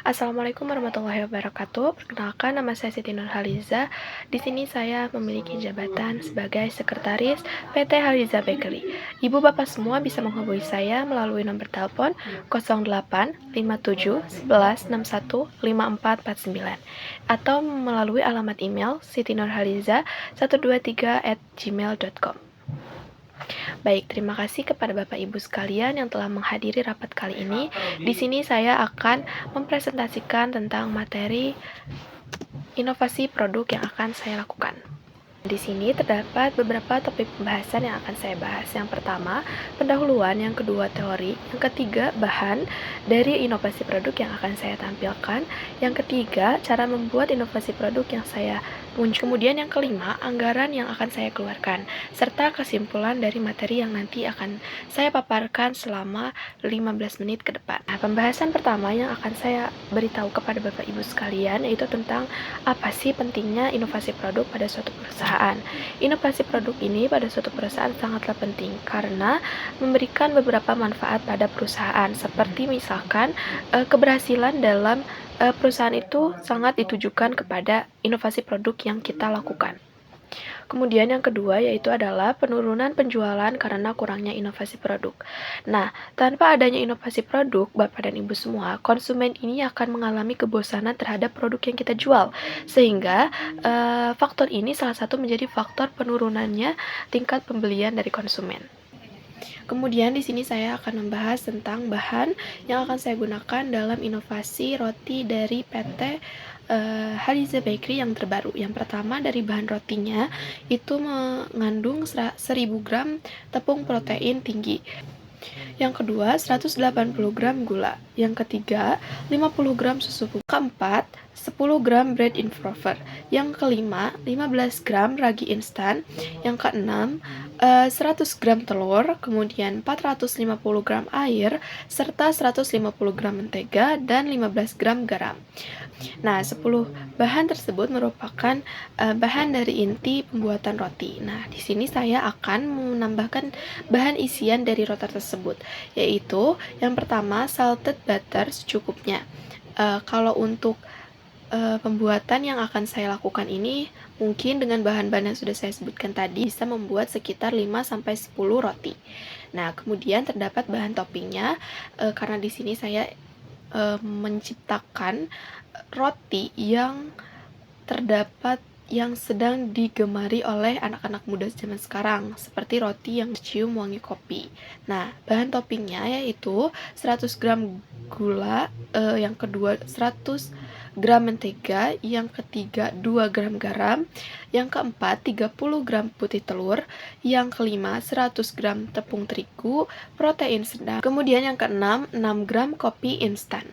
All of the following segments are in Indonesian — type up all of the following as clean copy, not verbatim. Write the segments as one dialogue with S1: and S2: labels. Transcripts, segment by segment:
S1: Assalamualaikum warahmatullahi wabarakatuh. Perkenalkan, nama saya Siti Nurhaliza. Di sini saya memiliki jabatan sebagai sekretaris PT Haliza Bakery. Ibu bapak semua bisa menghubungi saya melalui nomor telepon 08 57 11 61 5449 atau melalui alamat email sitinurhaliza123@gmail.com. Baik, terima kasih kepada Bapak Ibu sekalian yang telah menghadiri rapat kali ini. Di sini saya akan mempresentasikan tentang materi inovasi produk yang akan saya lakukan. Di sini terdapat beberapa topik pembahasan yang akan saya bahas. Yang pertama, pendahuluan, yang kedua, teori, yang ketiga, bahan dari inovasi produk yang akan saya tampilkan, yang ketiga, cara membuat inovasi produk yang saya muncul. Kemudian yang kelima, anggaran yang akan saya keluarkan, serta kesimpulan dari materi yang nanti akan saya paparkan selama 15 menit ke depan. Nah, pembahasan pertama yang akan saya beritahu kepada Bapak Ibu sekalian yaitu tentang apa sih pentingnya inovasi produk pada suatu perusahaan. Inovasi produk ini pada suatu perusahaan sangatlah penting karena memberikan beberapa manfaat pada perusahaan, seperti misalkan keberhasilan dalam perusahaan itu sangat ditujukan kepada inovasi produk yang kita lakukan. Kemudian yang kedua yaitu adalah penurunan penjualan karena kurangnya inovasi produk. Nah, tanpa adanya inovasi produk, Bapak dan Ibu semua, konsumen ini akan mengalami kebosanan terhadap produk yang kita jual. Sehingga faktor ini salah satu menjadi faktor penurunannya tingkat pembelian dari konsumen. Kemudian di sini saya akan membahas tentang bahan yang akan saya gunakan dalam inovasi roti dari PT Haliza Bakery yang terbaru. Yang pertama, dari bahan rotinya itu mengandung 1000 gram tepung protein tinggi. Yang kedua, 180 gram gula. Yang ketiga, 50 gram susu bubuk. Keempat, 10 gram bread improver. Yang kelima, 15 gram ragi instan. Yang keenam, 100 gram telur, kemudian 450 gram air, serta 150 gram mentega dan 15 gram garam. Nah, 10 bahan tersebut merupakan bahan dari inti pembuatan roti. Nah, di sini saya akan menambahkan bahan isian dari roti tersebut, yaitu yang pertama salted butter secukupnya. Kalau untuk pembuatan yang akan saya lakukan ini mungkin dengan bahan-bahan yang sudah saya sebutkan tadi bisa membuat sekitar 5-10 roti. Nah, kemudian terdapat bahan toppingnya karena di sini saya menciptakan roti yang terdapat yang sedang digemari oleh anak-anak muda zaman sekarang, seperti roti yang cium wangi kopi. Nah, bahan toppingnya yaitu 100 gram gula, yang kedua 100 gram mentega, yang ketiga 2 gram garam, yang keempat 30 gram putih telur, yang kelima 100 gram tepung terigu, protein sedang, kemudian yang keenam 6 gram kopi instan.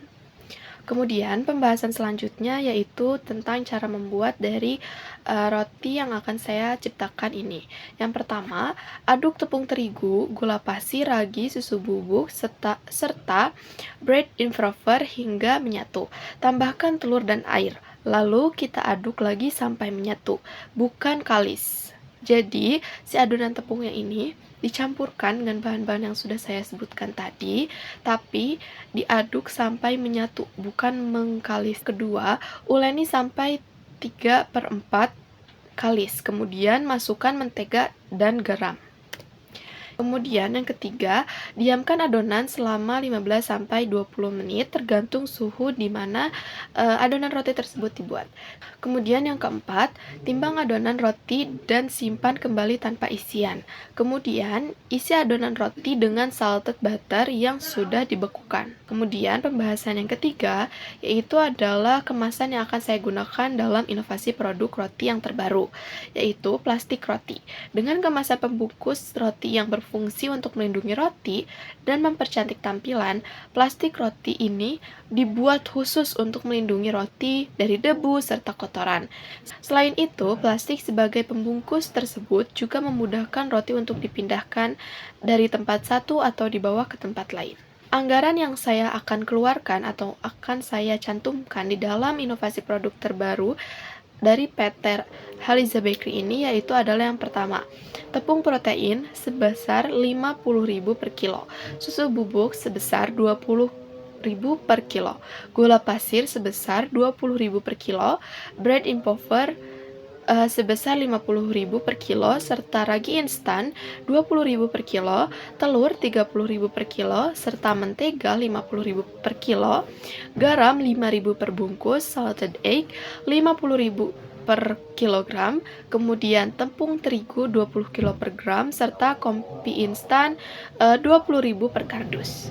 S1: Kemudian pembahasan selanjutnya yaitu tentang cara membuat dari roti yang akan saya ciptakan ini. Yang pertama, aduk tepung terigu, gula pasir, ragi, susu bubuk, serta bread improver hingga menyatu. Tambahkan telur dan air. Lalu kita aduk lagi sampai menyatu, bukan kalis. Jadi, si adonan tepungnya ini dicampurkan dengan bahan-bahan yang sudah saya sebutkan tadi, tapi diaduk sampai menyatu, bukan mengkalis. Kedua, uleni sampai 3/4 kalis, kemudian masukkan mentega dan garam. Kemudian yang ketiga, diamkan adonan selama 15-20 menit tergantung suhu di mana adonan roti tersebut dibuat. Kemudian yang keempat, timbang adonan roti dan simpan kembali tanpa isian. Kemudian, isi adonan roti dengan salted butter yang sudah dibekukan. Kemudian pembahasan yang ketiga, yaitu adalah kemasan yang akan saya gunakan dalam inovasi produk roti yang terbaru, yaitu plastik roti. Dengan kemasan pembungkus roti yang berfungsi untuk melindungi roti dan mempercantik tampilan, plastik roti ini dibuat khusus untuk melindungi roti dari debu serta kotoran. Selain itu, plastik sebagai pembungkus tersebut juga memudahkan roti untuk dipindahkan dari tempat satu atau dibawa ke tempat lain. Anggaran yang saya akan keluarkan atau akan saya cantumkan di dalam inovasi produk terbaru dari PT Haliza Bakery ini yaitu adalah yang pertama, tepung protein sebesar 50.000 per kilo, susu bubuk sebesar 20 per kilo, gula pasir sebesar 20.000 per kilo, bread improver sebesar 50.000 per kilo, serta ragi instan 20.000 per kilo, telur 30.000 per kilo, serta mentega 50.000 per kilo, garam 5.000 per bungkus, salted egg 50.000 per kilogram, kemudian tepung terigu 20 kg per gram, serta kopi instan 20.000 per kardus.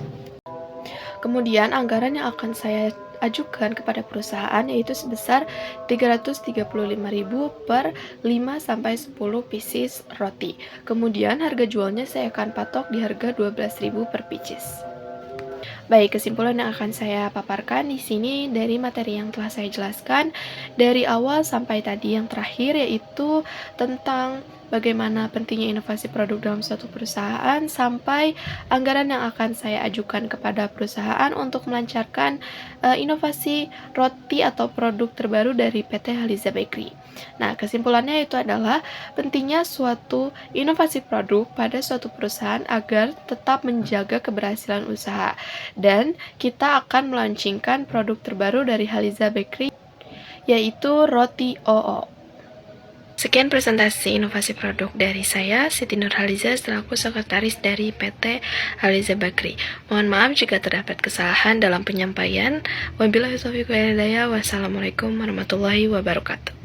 S1: Kemudian anggaran yang akan saya ajukan kepada perusahaan yaitu sebesar 335.000 per 5-10 pieces roti. Kemudian harga jualnya saya akan patok di harga 12.000 per pieces. Baik, kesimpulan yang akan saya paparkan di sini dari materi yang telah saya jelaskan dari awal sampai tadi yang terakhir, yaitu tentang bagaimana pentingnya inovasi produk dalam suatu perusahaan sampai anggaran yang akan saya ajukan kepada perusahaan untuk melancarkan inovasi roti atau produk terbaru dari PT Haliza Bakery. Nah, kesimpulannya itu adalah pentingnya suatu inovasi produk pada suatu perusahaan agar tetap menjaga keberhasilan usaha. Dan kita akan melaunchingkan produk terbaru dari Haliza Bakery, yaitu roti OO. Sekian presentasi inovasi produk dari saya, Siti Nurhaliza, selaku sekretaris dari PT Haliza Bakery. Mohon maaf jika terdapat kesalahan dalam penyampaian. Wabillahi taufiq wal hidayah. Wassalamualaikum warahmatullahi wabarakatuh.